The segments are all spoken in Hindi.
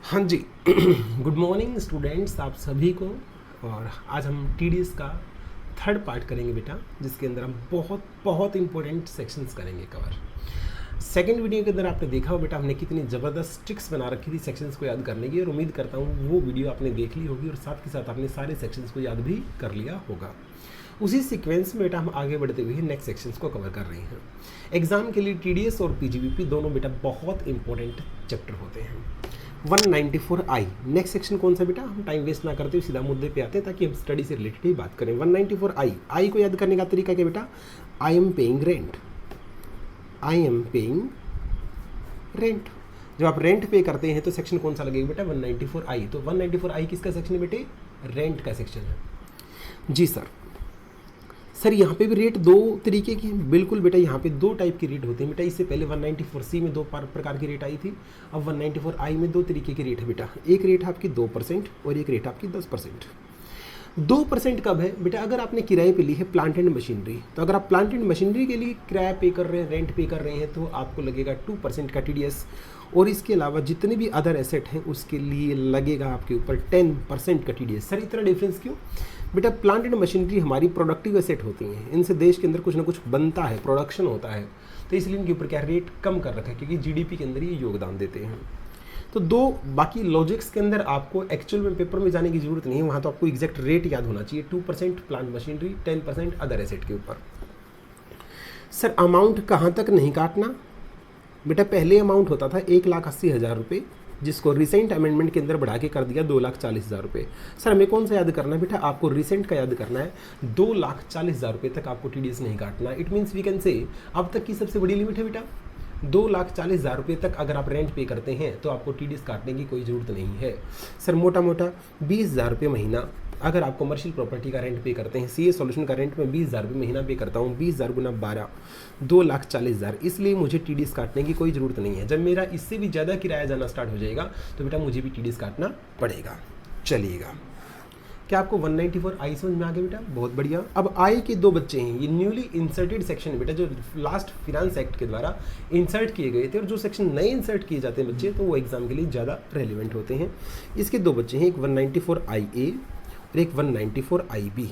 हाँ जी। गुड मॉर्निंग स्टूडेंट्स, आप सभी को। और आज हम टीडीएस का थर्ड पार्ट करेंगे बेटा, जिसके अंदर हम बहुत बहुत इंपॉर्टेंट सेक्शंस करेंगे कवर। सेकंड वीडियो के अंदर आपने देखा हो बेटा, हमने कितनी ज़बरदस्त ट्रिक्स बना रखी थी सेक्शंस को याद करने की, और उम्मीद करता हूँ वो वीडियो आपने देख ली होगी और साथ के साथ आपने सारे सेक्शंस को याद भी कर लिया होगा। उसी सीक्वेंस में बेटा हम आगे बढ़ते हुए नेक्स्ट सेक्शंस को कवर कर रहे हैं। एग्जाम के लिए टीडीएस और पीजीबीपी दोनों बेटा बहुत इंपॉर्टेंट चैप्टर होते हैं। 194I नेक्स्ट सेक्शन कौन सा बेटा, हम टाइम वेस्ट ना करते हुए सीधा मुद्दे पे आते हैं ताकि हम स्टडी से रिलेटेड ही बात करें। 194I, आई को याद करने का तरीका क्या बेटा, I am paying rent. I am paying rent. जब आप रेंट पे करते हैं तो सेक्शन कौन सा लगेगा बेटा, 194I। तो 194I किसका सेक्शन है बेटे, रेंट का सेक्शन है। जी सर यहाँ पे भी रेट दो तरीके की हैं। बिल्कुल बेटा, यहाँ पे दो टाइप की रेट होती है बेटा। इससे पहले 194C में दो प्रकार की रेट आई थी, अब 194I में दो तरीके की रेट है बेटा। एक रेट आपकी 2% और एक रेट आपकी 10%। 2% कब है बेटा, अगर आपने किराए पे ली है प्लांट एंड मशीनरी, तो अगर आप प्लांट एंड मशीनरी के लिए किराया पे कर रहे हैं, रेंट पे कर रहे हैं, तो आपको लगेगा 2% का टीडीएस। और इसके अलावा जितने भी अदर एसेट हैं उसके लिए लगेगा आपके ऊपर 10% का टीडीएस। सर इतना डिफरेंस क्यों बेटा, प्लांट एंड मशीनरी हमारी प्रोडक्टिव एसेट होती हैं, इनसे देश के अंदर कुछ ना कुछ बनता है, प्रोडक्शन होता है, तो इसलिए इनके ऊपर क्या रेट कम कर रखा है, क्योंकि जीडीपी के अंदर ये योगदान देते हैं। तो दो बाकी लॉजिक्स के अंदर आपको एक्चुअल में पेपर में जाने की जरूरत नहीं है, वहाँ तो आपको एग्जैक्ट रेट याद होना चाहिए। 2% प्लांट मशीनरी, 10% अदर एसेट के ऊपर। सर अमाउंट कहाँ तक नहीं काटना बेटा, पहले अमाउंट होता था 1,80,000 रुपये, जिसको रिसेंट अमेंडमेंट के अंदर बढ़ा के कर दिया 2,40,000 रुपये। सर हमें कौन सा याद करना है बेटा, आपको रिसेंट का याद करना है। 2,40,000 रुपये तक आपको टीडीएस नहीं काटना। It means we can say अब तक की सबसे बड़ी लिमिट है बेटा 2,40,000 रुपये तक। अगर आप रेंट पे करते हैं तो आपको टीडीएस काटने की कोई ज़रूरत नहीं है। सर मोटा मोटा 20,000 रुपये महीना अगर आप कमर्शियल प्रॉपर्टी का रेंट पे करते हैं, सीए सॉल्यूशन का रेंट में 20,000 रुपये महीना पे करता हूँ, 20,000 गुना 12, 2,40,000। इसलिए मुझे टीडीएस काटने की कोई ज़रूरत नहीं है। जब मेरा इससे भी ज़्यादा किराया जाना स्टार्ट हो जाएगा तो बेटा मुझे भी टीडीएस काटना पड़ेगा। चलिएगा, क्या आपको 194I समझ में आ गया बेटा, बहुत बढ़िया। अब आई के दो बच्चे हैं, ये न्यूली इंसर्टेड सेक्शन है बेटा, जो लास्ट फिनेंस एक्ट के द्वारा इंसर्ट किए गए थे, और जो सेक्शन नए इंसर्ट किए जाते हैं बच्चे, तो वो एग्जाम के लिए ज़्यादा रेलिवेंट होते हैं। इसके दो बच्चे हैं, एक 194IA और एक 194IB।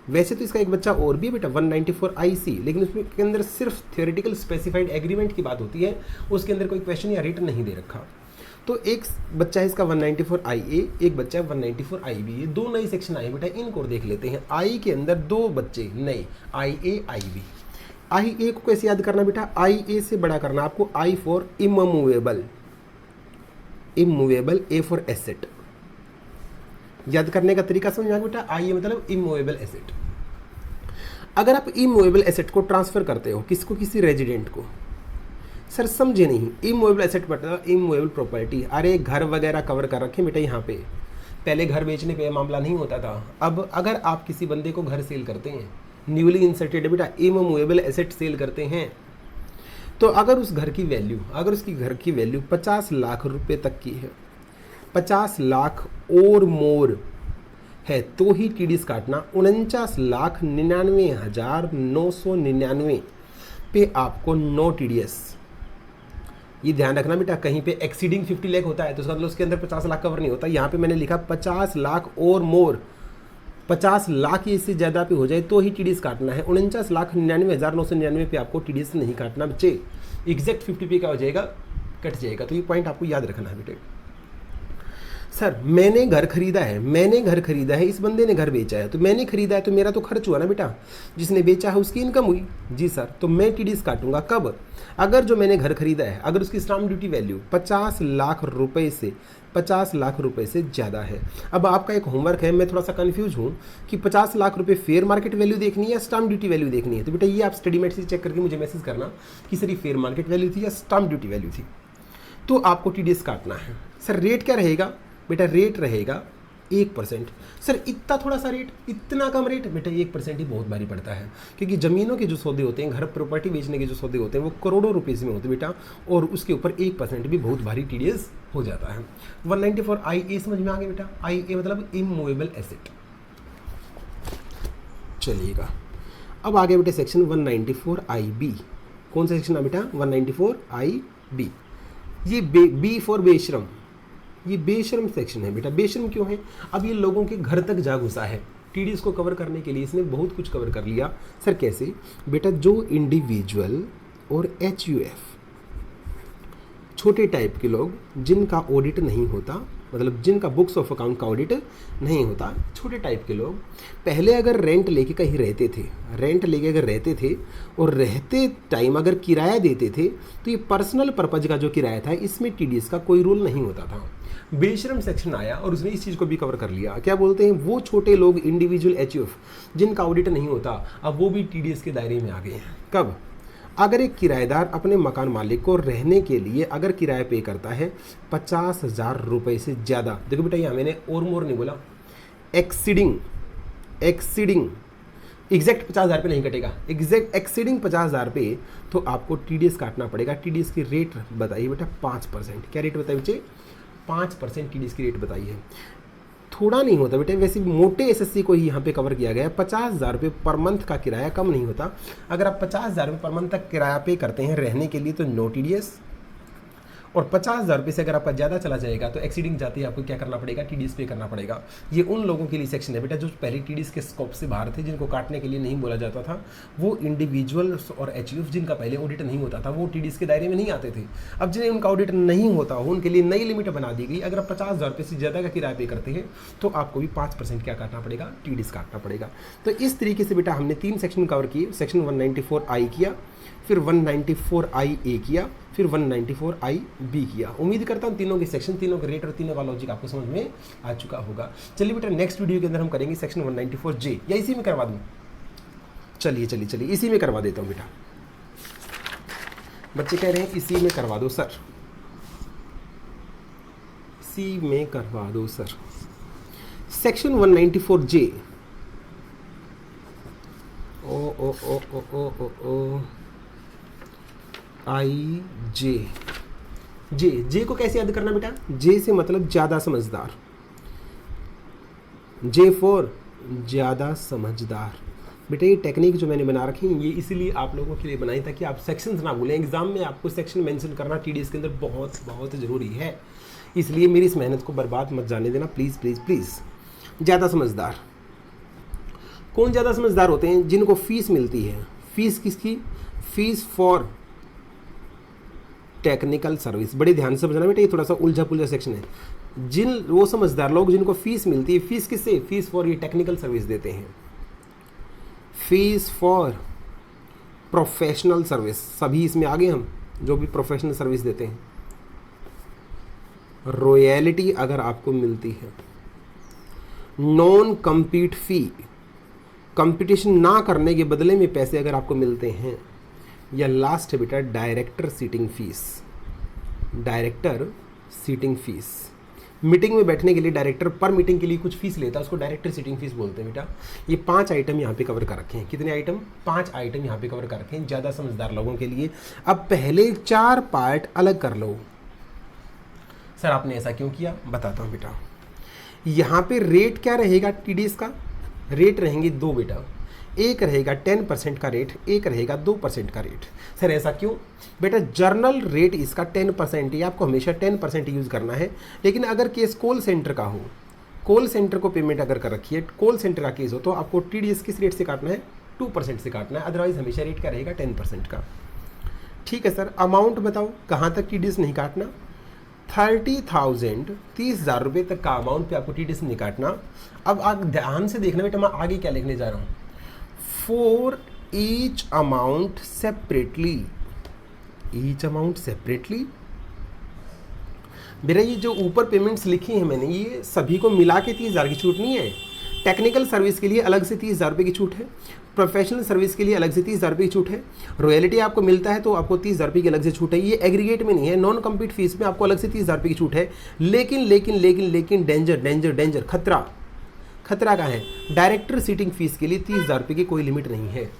वैसे तो इसका एक बच्चा और भी है बेटा 194IC, लेकिन उसमें के अंदर सिर्फ थियोरेटिकल स्पेसिफाइड एग्रीमेंट की बात होती है, उसके अंदर कोई क्वेश्चन या रेट नहीं दे रखा। तो एक बच्चा है इसका 194IA, एक बच्चा है 194IB। ये दो नए सेक्शन आए बेटा, इनको देख लेते हैं। आई के अंदर दो बच्चे नए, IA IB। IA को कैसे याद करना बेटा, IA से बड़ा करना आपको, I for immovable, immovable, A for asset. याद करने का तरीका समझ में आ गया बेटा, IA मतलब इमूवेबल एसेट। अगर आप इमूवेबल एसेट को ट्रांसफर करते हो किसको, किसी रेजिडेंट को, सर समझे नहीं, इमूवेबल एसेट मतलब इमूवेबल प्रॉपर्टी। अरे घर वगैरह कवर कर रखे बेटा यहाँ पे, पहले घर बेचने पे मामला नहीं होता था। अब अगर आप किसी बंदे को घर सेल करते हैं, न्यूली इंसर्टेड बेटा इमूवेबल एसेट सेल करते हैं, तो अगर उस घर की वैल्यू, अगर उसकी घर की वैल्यू 50 लाख रुपए तक की है, 50 लाख और मोर है, तो ही टीडीएस काटना। 49,99,999 पे आपको नो टीडीएस। ये ध्यान रखना बेटा, कहीं पे एक्सीडिंग 50 लाख होता है तो उसका मतलब उसके अंदर 50 लाख कवर नहीं होता। यहाँ पे मैंने लिखा 50 लाख और मोर, 50 लाख इससे ज़्यादा पे हो जाए तो ही टीडीएस काटना है। 49,99,999 पे आपको टीडीएस नहीं काटना बच्चे। एग्जैक्ट 50 पे क्या हो जाएगा, कट जाएगा। तो ये पॉइंट आपको याद रखना है बेटे। सर मैंने घर खरीदा है, मैंने घर खरीदा है, इस बंदे ने घर बेचा है, तो मैंने खरीदा है तो मेरा तो खर्च हुआ ना बेटा, जिसने बेचा है उसकी इनकम हुई। जी सर, तो मैं टीडीएस काटूंगा कब, अगर जो मैंने घर खरीदा है अगर उसकी स्टाम्प ड्यूटी वैल्यू 50 लाख रुपए से 50 लाख रुपए से ज़्यादा है। अब आपका एक होमवर्क है, मैं थोड़ा सा कन्फ्यूज हूँ कि 50 लाख रुपए फेयर मार्केट वैल्यू देखनी है या स्टाम्प ड्यूटी वैल्यू देखनी है। तो बेटा ये आप स्टडीमेट से चेक करके मुझे मैसेज करना कि सर ये फेयर मार्केट वैल्यू थी या स्टाम्प ड्यूटी वैल्यू थी, तो आपको टीडीएस काटना है। सर रेट क्या रहेगा बेटा, रेट रहेगा 1%। सर इतना थोड़ा सा रेट, इतना कम रेट बेटा, 1% ही बहुत भारी पड़ता है, क्योंकि ज़मीनों के जो सौदे होते हैं, घर प्रॉपर्टी बेचने के जो सौदे होते हैं वो करोड़ों रुपीज़ में होते हैं बेटा, और उसके ऊपर 1% भी बहुत भारी टीडीएस हो जाता है। 194IA समझ में आ गया बेटा, IA मतलब इमूवेबल एसेट। चलिएगा, अब आगे बेटे सेक्शन 194IB। कौन सा सेक्शन है बेटा, 194IB। ये बी फॉर बेश्रम, ये बेशर्म सेक्शन है बेटा। बेशर्म क्यों है? अब ये लोगों के घर तक जा घुसा है। टीडीएस को कवर करने के लिए इसने बहुत कुछ कवर कर लिया। सर कैसे? बेटा जो इंडिविजुअल और एचयूएफ छोटे टाइप के लोग जिनका ऑडिट नहीं होता, मतलब जिनका बुक्स ऑफ अकाउंट का ऑडिट नहीं होता, छोटे टाइप के लोग पहले अगर रेंट लेके कहीं रहते थे, रेंट लेके अगर रहते थे और रहते टाइम अगर किराया देते थे, तो ये पर्सनल पर्पज का जो किराया था इसमें टीडीएस का कोई रूल नहीं होता था। बेशरम सेक्शन आया और उसने इस चीज़ को भी कवर कर लिया। क्या बोलते हैं? वो छोटे लोग इंडिविजुअल एचयूएफ जिनका ऑडिट नहीं होता, अब वो भी टीडीएस के दायरे में आ गए हैं। कब? अगर एक किराएदार अपने मकान मालिक को रहने के लिए अगर किराया पे करता है 50,000 रुपये से ज़्यादा, देखो बेटा यहाँ मैंने और मोर नहीं बोला, एक्सीडिंग एग्जैक्ट 50,000 रुपये नहीं कटेगा, एग्जैक्ट एक्सीडिंग 50,000 रुपये, तो आपको टीडीएस काटना पड़ेगा। टीडीएस की रेट बताइए बेटा 5%। क्या रेट बताइए बच्चे? 5% टीडीएस की रेट बताइए। थोड़ा नहीं होता बेटे, वैसे मोटे एसएससी को ही यहाँ पे कवर किया गया है। 50,000 रुपये पर मंथ का किराया कम नहीं होता। अगर आप 50,000 रुपये पर मंथ तक किराया पे करते हैं रहने के लिए तो नो टीडीएस, और 50,000 रुपये से अगर आपका ज़्यादा चला जाएगा तो एक्सीडिंग जाते ही आपको क्या करना पड़ेगा? टीडीएस पे करना पड़ेगा। ये उन लोगों के लिए सेक्शन है बेटा जो पहले टीडीएस के स्कोप से बाहर थे, जिनको काटने के लिए नहीं बोला जाता था। वो इंडिविजुअल्स और एचयूएफ जिनका पहले ऑडिट नहीं होता था, वो टीडीएस के दायरे में नहीं आते थे। अब जिन्हें उनका ऑडिट नहीं होता हो उनके लिए नई लिमिट बना दी गई। अगर आप 50,000 रुपये से ज़्यादा का किराया पे करते हैं तो आपको भी 5% क्या काटना पड़ेगा? टीडीएस काटना पड़ेगा। तो इस तरीके से बेटा हमने 3 सेक्शन कवर किए। सेक्शन 194I किया, फिर 194IA किया, फिर 194IB किया। उम्मीद करता हूँ तीनों के सेक्शन, तीनों के रेट और तीनों का लॉजिक आपको समझ में आ चुका होगा। चलिए बेटा नेक्स्ट वीडियो के अंदर हम करेंगे सेक्शन 194J, या इसी में करवा दूँ? चलिए इसी में करवा देता हूँ बेटा। बच्चे कह रहे हैं इसी में करवा दो सर, इसी में करवा दो सर। सेक्शन 194J, जे को कैसे याद करना बेटा? जे से मतलब ज्यादा समझदार, जे फॉर ज्यादा समझदार। बेटा ये टेक्निक जो मैंने बना रखी है ये इसीलिए आप लोगों के लिए बनाई ताकि आप सेक्शंस ना भूलें। एग्जाम में आपको सेक्शन मेंशन करना टीडीएस के अंदर बहुत बहुत ज़रूरी है, इसलिए मेरी इस मेहनत को बर्बाद मत जाने देना प्लीज़ प्लीज़ प्लीज़। ज़्यादा समझदार कौन? ज़्यादा समझदार होते हैं जिनको फीस मिलती है। फीस किसकी? Fees for technical service. बड़े ध्यान से समझना बेटा, ये थोड़ा सा उलझा पुलझा सेक्शन है। वो समझदार लोग जिनको फीस मिलती है, फीस किससे? फीस फॉर ये टेक्निकल सर्विस देते हैं। फीस फॉर प्रोफेशनल सर्विस, सभी इसमें आगे हम जो भी प्रोफेशनल सर्विस देते हैं। रॉयल्टी अगर आपको मिलती है। नॉन कम्पीट फी, कंपटीशन ना करने के बदले में पैसे अगर आपको मिलते हैं। या लास्ट है बेटा director sitting fees. Director sitting fees, meeting में बैठने के लिए डायरेक्टर पर मीटिंग के लिए कुछ फीस लेता है, उसको डायरेक्टर सीटिंग फीस बोलते हैं बेटा। ये 5 आइटम यहाँ पे कवर कर रखे हैं। कितने आइटम? 5 आइटम यहाँ पे कवर कर रखे हैं ज़्यादा समझदार लोगों के लिए। अब पहले 4 पार्ट अलग कर लो। सर आपने ऐसा क्यों किया? बताता हूँ बेटा। यहाँ पे रेट क्या रहेगा टीडीएस का? रेट रहेंगे 2 बेटा, एक रहेगा 10% का रेट, एक रहेगा 2% का रेट। सर ऐसा क्यों? बेटा जर्नल रेट इसका 10% है, आपको हमेशा 10% यूज़ करना है। लेकिन अगर केस कॉल सेंटर का हो, कॉल सेंटर को पेमेंट अगर कर रखी है, कॉल सेंटर का केस हो, तो आपको टीडीएस किस रेट से काटना है? 2% से काटना है। अदरवाइज हमेशा रेट क्या रहेगा? 10% का। ठीक है सर, अमाउंट बताओ कहाँ तक टीडीएस नहीं काटना? 30,000 30,000 रुपये तक का अमाउंट पे आपको टीडीएस नहीं काटना। अब आप ध्यान से देखना बेटा, मैं आगे क्या लिखने जा रहा हूँ। For each amount separately, each amount separately. मेरा ये जो ऊपर पेमेंट्स लिखी हैं मैंने, ये सभी को मिला के 30,000 की छूट नहीं है। टेक्निकल सर्विस के लिए अलग से 30,000 रुपये की छूट है, प्रोफेशनल सर्विस के लिए अलग से 30,000 रुपये की छूट है, रॉयल्टी आपको मिलता है तो आपको 30,000 रुपये की अलग से छूट है। ये एग्रीगेट में नहीं है। नॉन कम्पीट फीस में आपको अलग से 30,000 रुपये की छूट है। लेकिन लेकिन लेकिन लेकिन डेंजर डेंजर डेंजर, खतरा, खतरा का है। डायरेक्टर सीटिंग फीस के लिए 30,000 रुपये की कोई लिमिट नहीं है।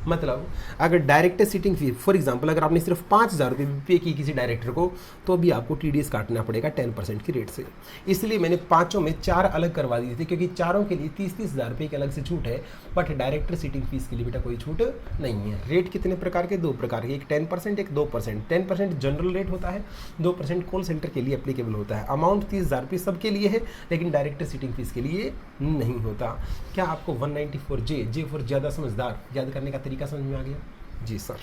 मतलब अगर director sitting fee for example अगर आपने सिर्फ 5,000 रुपये पे की किसी डायरेक्टर को, तो भी आपको TDS काटना पड़ेगा 10% की रेट से। इसलिए मैंने पाँचों में 4 अलग करवा दिए थे, क्योंकि चारों के लिए 30,000 रुपये की अलग से छूट है, बट डायरेक्टर सीटिंग फीस के लिए बेटा कोई छूट नहीं है। रेट कितने प्रकार के? 2 प्रकार के, एक 10%, एक 2%। 10% जनरल रेट होता है, 2% कॉल सेंटर के लिए एप्लीकेबल होता है। अमाउंट 30,000 रुपये सबके लिए है, लेकिन डायरेक्टर सीटिंग फीस के लिए नहीं होता। क्या आपको 194J, जे फॉर ज़्यादा समझदार, याद करने का तरीका समझ में आ गया? जी सर।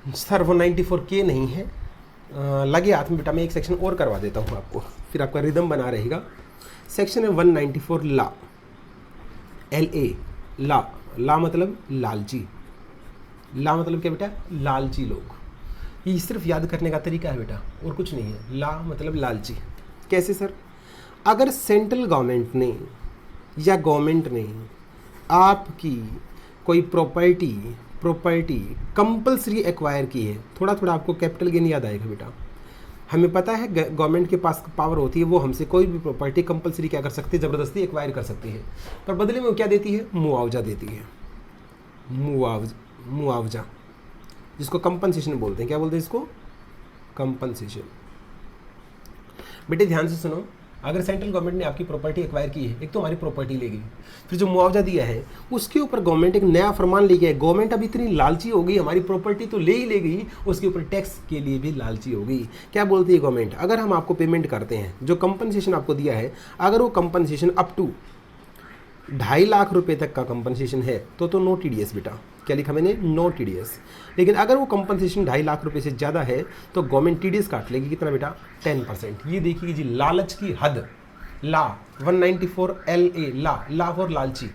194K नहीं है, लगे हाथ में बेटा मैं एक सेक्शन और करवा देता हूँ आपको, फिर आपका रिदम बना रहेगा। सेक्शन है 194 ला, LA, ला। ला मतलब लालची। ला मतलब क्या बेटा? लालची लोग। ये सिर्फ याद करने का तरीका है बेटा, और कुछ नहीं है। ला मतलब लालची। कैसे सर? अगर सेंट्रल गवर्नमेंट ने या गवर्नमेंट ने आपकी कोई प्रॉपर्टी कंपलसरी एक्वायर की है, थोड़ा थोड़ा आपको कैपिटल गेन याद आएगा बेटा। हमें पता है गवर्नमेंट के पास पावर होती है, वो हमसे कोई भी प्रॉपर्टी कंपलसरी क्या कर सकती है? ज़बरदस्ती एक्वायर कर सकती है, पर बदले में वो क्या देती है? मुआवजा देती है। मुआवजा जिसको कंपनसेशन बोलते हैं। क्या बोलते हैं इसको? कंपनसेशन। बेटे ध्यान से सुनो, अगर सेंट्रल गवर्नमेंट ने आपकी प्रॉपर्टी एक्वायर की है, एक तो हमारी प्रॉपर्टी ले गई, फिर जो मुआवजा दिया है उसके ऊपर गवर्नमेंट एक नया फरमान ले गया है। गवर्नमेंट अब इतनी लालची हो गई, हमारी प्रॉपर्टी तो ले ही ले गई, उसके ऊपर टैक्स के लिए भी लालची हो गई। क्या बोलती है गवर्नमेंट? अगर हम आपको पेमेंट करते हैं, जो कंपनसेशन आपको दिया है, अगर वो कंपनसेशन अप टू 2.5 लाख रुपए तक का कंपनसेशन है तो नो TDS बेटा। क्या लिखा मैंने? No TDS। लेकिन अगर वो कंपनसेशन 2.5 लाख रुपए से ज़्यादा है तो गवर्नमेंट TDS काट लेगी। कितना बेटा? 10%। ये देखिए जी, लालच की हद। ला 194 LA, ला फॉर लालची।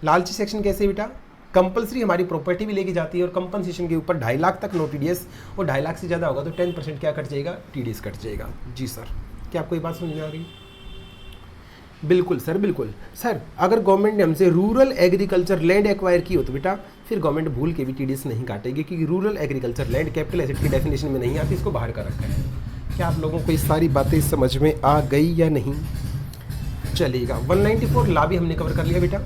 लालची सेक्शन कैसे बेटा? कंपलसरी हमारी प्रॉपर्टी भी लेके जाती है, और कंपनसेशन के ऊपर 2.5 लाख तक नो TDS, और 2.5 लाख से ज़्यादा होगा तो 10% क्या कट जाएगा? TDS कट जाएगा। जी सर। क्या आपको ये बात समझ में आ गई? बिल्कुल सर, बिल्कुल सर। अगर गवर्नमेंट ने हमसे रूरल एग्रीकल्चर लैंड एक्वायर की हो तो बेटा फिर गवर्नमेंट भूल के भी TDS नहीं काटेगी, क्योंकि rural agriculture land capital asset की डेफिनेशन में नहीं आती, इसको बाहर कर रखा है। क्या आप लोगों को ये सारी बातें समझ में आ गई या नहीं? चलेगा। 194 ला भी हमने कवर कर लिया बेटा।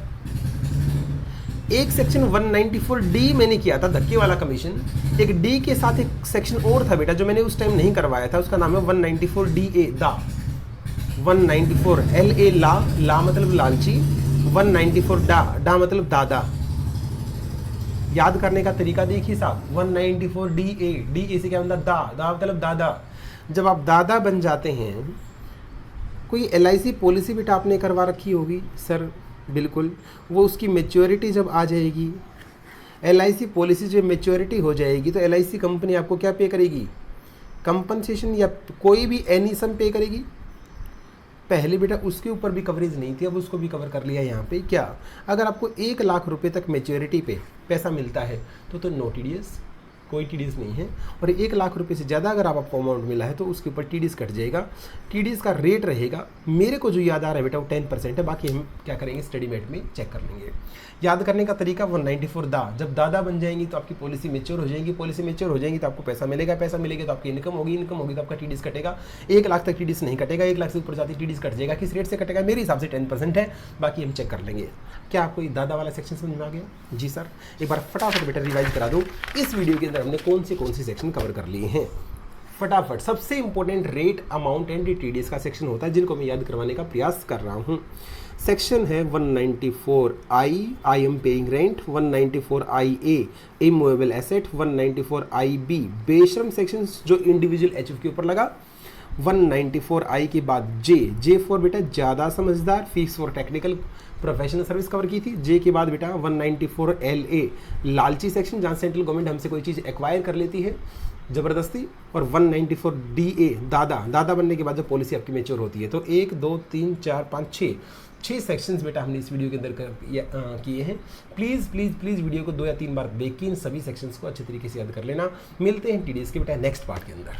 एक सेक्शन 194D मैंने किया था, धक्के वाला कमीशन। एक D के साथ एक सेक्शन और था बेटा, जो मैंने उस टाइम नहीं करवाया था, उसका नाम है 194DA, दा। 194 LA, ला मतलब लालची। 194 डा मतलब दादा। याद करने का तरीका देखिए साहब, 194 DA से क्या मतलब? दा मतलब दादा। जब आप दादा बन जाते हैं, कोई LIC पॉलिसी बेटा आपने करवा रखी होगी सर, बिल्कुल। वो उसकी मैच्योरिटी जब आ जाएगी, LIC पॉलिसी जब मैच्योरिटी हो जाएगी, तो LIC कंपनी आपको क्या पे करेगी? कंपनसेशन या कोई भी एनी सम पे करेगी। पहले बेटा उसके ऊपर भी कवरेज नहीं थी, अब उसको भी कवर कर लिया यहाँ पे। क्या? अगर आपको 1 लाख रुपए तक मैच्योरिटी पे पैसा मिलता है तो नो TDS, कोई TDS नहीं है। और 1 लाख रुपए से ज़्यादा अगर आपको अमाउंट मिला है तो उसके ऊपर TDS कट जाएगा। TDS का रेट रहेगा, मेरे को जो याद आ रहा है बेटा वो 10% है, बाकी हम क्या करेंगे? स्टडी मेट में चेक कर लेंगे। याद करने का तरीका 194 दा, जब दादा बन जाएंगी तो आपकी पॉलिसी मेच्योर हो जाएगी, पॉलिसी मेच्योर हो जाएगी तो आपको पैसा मिलेगा, पैसा मिलेगा तो आपकी इनकम होगी, इनकम होगी तो आपका TDS कटेगा। 1 लाख तक TDS नहीं कटेगा, 1 लाख से ऊपर जाती TDS कट जाएगा। किस रेट से कटेगा? मेरे हिसाब से 10% है, बाकी हम चेक कर लेंगे। क्या आपको ये दादा वाला सेक्शन समझ में आ गया? जी सर। एक बार फटाफट बेटा रिवाइज करा दो, इस वीडियो के अंदर हमने कौन से सेक्शन कवर कर लिए हैं फटाफट। सबसे important rate, amount and TDS का सेक्शन होता है, जिनको मैं याद करवाने का प्रयास कर रहा हूं। सेक्शन है 194I, I am paying rent. 194IA, immovable asset. 194IB, बेशर्म सेक्शन जो इंडिविजुअल HF के ऊपर लगा। 194I के बाद जे फॉर बेटा ज़्यादा समझदार, fees for technical professional service cover की थी। जे के बाद बेटा 194 LA, लालची सेक्शन, जहाँ सेंट्रल गवर्नमेंट हमसे कोई चीज़ एक्वायर कर लेती है ज़बरदस्ती। और 194 DA, दादा बनने के बाद जब पॉलिसी आपकी मेच्योर होती है। तो 1 2 3 4 5 6 सेक्शंस बेटा हमने इस वीडियो के अंदर किए हैं। प्लीज़ वीडियो को 2 या 3 बार देख के इन सभी सेक्शंस को अच्छे तरीके से याद कर लेना। मिलते हैं TDS के बेटा नेक्स्ट पार्ट के अंदर।